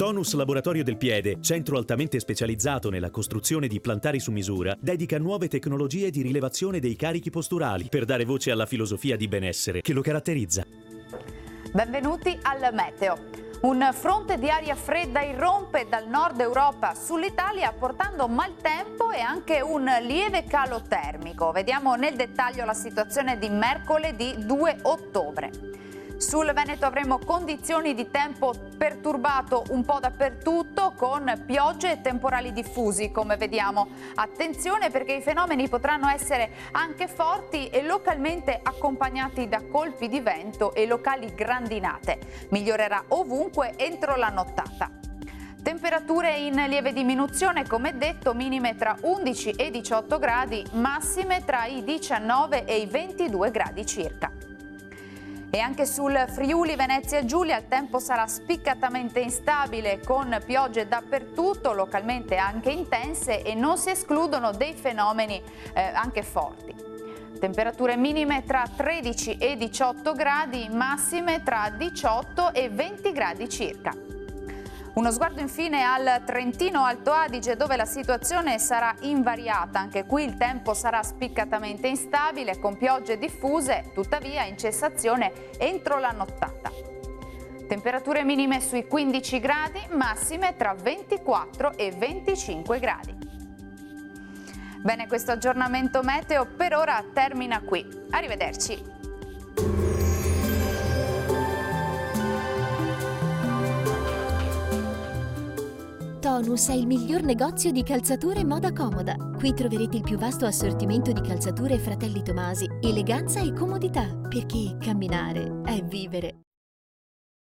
Tonus Laboratorio del Piede, centro altamente specializzato nella costruzione di plantari su misura, dedica nuove tecnologie di rilevazione dei carichi posturali per dare voce alla filosofia di benessere che lo caratterizza. Benvenuti al Meteo. Un fronte di aria fredda irrompe dal nord Europa sull'Italia portando maltempo e anche un lieve calo termico. Vediamo nel dettaglio la situazione di mercoledì 2 ottobre. Sul Veneto avremo condizioni di tempo perturbato un po' dappertutto con piogge e temporali diffusi, come vediamo. Attenzione perché i fenomeni potranno essere anche forti e localmente accompagnati da colpi di vento e locali grandinate. Migliorerà ovunque entro la nottata. Temperature in lieve diminuzione, come detto, minime tra 11 e 18 gradi, massime tra i 19 e i 22 gradi circa. E anche sul Friuli Venezia Giulia il tempo sarà spiccatamente instabile con piogge dappertutto, localmente anche intense, e non si escludono dei fenomeni anche forti. Temperature minime tra 13 e 18 gradi, massime tra 18 e 20 gradi circa. Uno sguardo infine al Trentino Alto Adige, dove la situazione sarà invariata. Anche qui il tempo sarà spiccatamente instabile con piogge diffuse, tuttavia in cessazione entro la nottata. Temperature minime sui 15 gradi, massime tra 24 e 25 gradi. Bene, questo aggiornamento meteo per ora termina qui. Arrivederci. Tonus è il miglior negozio di calzature e moda comoda. Qui troverete il più vasto assortimento di calzature Fratelli Tomasi, eleganza e comodità, perché camminare è vivere.